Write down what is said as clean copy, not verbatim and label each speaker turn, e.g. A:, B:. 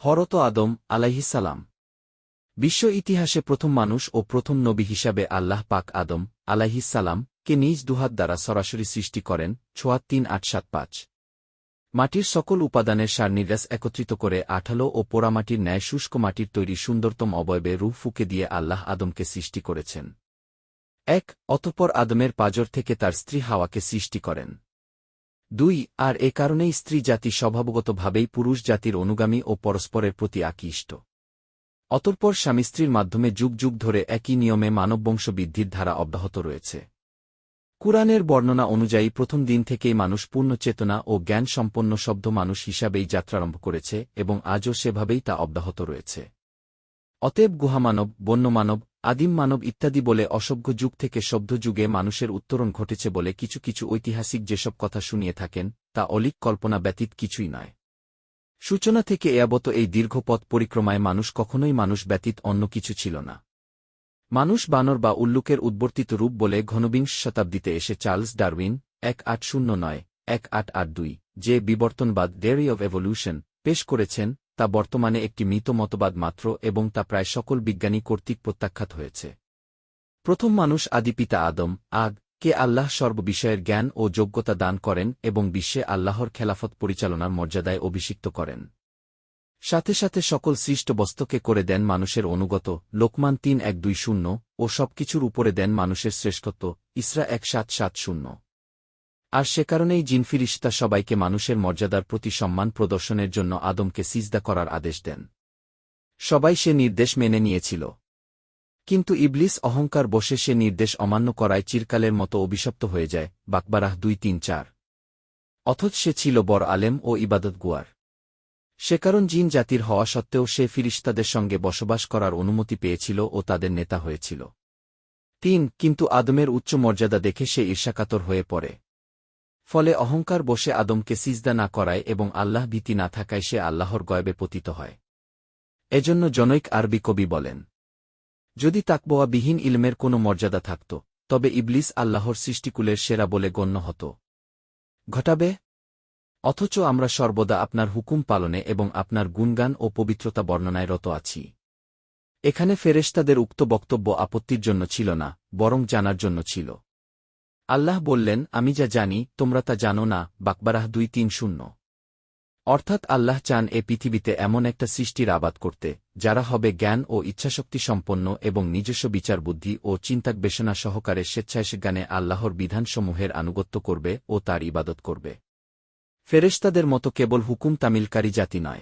A: হরত আদম আলাইহিসসালাম। বিশ্ব ইতিহাসে প্রথম মানুষ ও প্রথম নবী হিসাবে আল্লাহ পাক আদম আলাইহিসসালাম কে নিজ দুহাত দ্বারা সরাসরি সৃষ্টি করেন ৩৮৭৫। মাটির সকল উপাদানের সারনির্যাস একত্রিত করে আঠালো ও পোড়ামাটির ন্যায় শুষ্ক মাটির তৈরি সুন্দরতম অবয়বে রূহ ফুঁকে দিয়ে আল্লাহ আদমকে সৃষ্টি করেছেন। অতঃপর আদমের পাঁজর থেকে তার স্ত্রী হাওয়াকে সৃষ্টি করেন। ২ আর এ কারণেই স্ত্রী জাতি স্বভাবগতভাবেই পুরুষ জাতির অনুগামী ও পরস্পরের প্রতি আকৃষ্ট। অতঃপর স্বামী স্ত্রীর মাধ্যমে যুগ যুগ ধরে একই নিয়মে মানববংশ বৃদ্ধির ধারা অব্যাহত রয়েছে। কুরআনের বর্ণনা অনুযায়ী প্রথম দিন থেকেই মানুষ পূর্ণ চেতনা ও জ্ঞান সম্পন্ন শব্দ মানুষ হিসাবেই যাত্রারম্ভ করেছে এবং আজও সেভাবেই তা অব্যাহত রয়েছে। অতএব গুহামানব, বন্যমানব, আদিম মানব ইত্যাদি বলে অসভ্য যুগ থেকে সভ্য যুগে মানুষের উত্তরণ ঘটেছে বলে কিছু কিছু ঐতিহাসিক যেসব কথা শুনিয়ে থাকেন তা অলীক কল্পনা ব্যতীত কিছুই নয়। সূচনা থেকে এয়াবত এই দীর্ঘ পথ পরিক্রমায় মানুষ কখনোই মানুষ ব্যতীত অন্য কিছু ছিল না। মানুষ বানর বা উল্লুকের উদ্বর্তিত রূপ বলে ঘনবিংশ শতাব্দীতে এসে চার্লস ডারউইন 1809-1882 যে বিবর্তনবাদ থিওরি অব এভলিউশন পেশ করেছেন তা বর্তমানে একটি মৃত মতবাদ মাত্র এবং তা প্রায় সকল বিজ্ঞানী কর্তৃক প্রত্যাখ্যাত হয়েছে। প্রথম মানুষ আদিপিতা আদম কে আল্লাহ সর্ববিষয়ের জ্ঞান ও যোগ্যতা দান করেন এবং বিশ্বে আল্লাহর খেলাফত পরিচালনার মর্যাদায় অভিষিক্ত করেন। সাথে সাথে সকল সৃষ্ট বস্তুকে করে দেন মানুষের অনুগত, লোকমান ৩:১-২-০ ও সবকিছুর উপরে দেন মানুষের শ্রেষ্ঠত্ব, ইসরা ১:৭-৭-০। আর সে কারণেই জিন ফিরিশতা সবাইকে মানুষের মর্যাদার প্রতি সম্মান প্রদর্শনের জন্য আদমকে সিজদা করার আদেশ দেন। সবাই সে নির্দেশ মেনে নিয়েছিল। কিন্তু ইবলিস অহংকার বশে সে নির্দেশ অমান্য করায় চিরকালের মতো অভিশপ্ত হয়ে যায়। বাকবারাহ ২-৩-৪। অথচ সে ছিল বড় আলেম ও ইবাদতগুয়ার। সে কারণ জিন জাতির হওয়া সত্ত্বেও সে ফিরিশতাদের সঙ্গে বসবাস করার অনুমতি পেয়েছিল ও তাদের নেতা হয়েছিল। ৩ কিন্তু আদমের উচ্চ মর্যাদা দেখে সে ঈর্ষাকাতর হয়ে পড়ে। ফলে অহংকার বশে আদমকে সিজদা না করায় এবং আল্লাহ ভীতি না থাকায় সে আল্লাহর গয়বে পতিত হয়। এজন্য জনৈক আরবি কবি বলেন, যদি তাকওয়াবিহীন ইলমের কোনো মর্যাদা থাকত তবে ইবলিস আল্লাহর সৃষ্টিকুলের সেরা বলে গণ্য হতো। ঘটাবে। অথচ আমরা সর্বদা আপনার হুকুম পালনে এবং আপনার গুণগান ও পবিত্রতা বর্ণনায় রত আছি। এখানে ফেরেশতাদের উক্ত বক্তব্য আপত্তির জন্য ছিল না, বরং জানার জন্য ছিল। আল্লাহ বললেন, আমি যা জানি তোমরা তা জানো না। বাকবারাহ ২-৩-০। অর্থাৎ আল্লাহ চান এ পৃথিবীতে এমন একটা সৃষ্টির আবাদ করতে যারা হবে জ্ঞান ও ইচ্ছাশক্তি সম্পন্ন এবং নিজস্ব বিচার বুদ্ধি ও চিন্তাগবেষণা সহকারে স্বেচ্ছায় আল্লাহর বিধানসমূহের আনুগত্য করবে ও তার ইবাদত করবে। ফেরেশতাদের মতো কেবল হুকুম তামিলকারী জাতি নয়।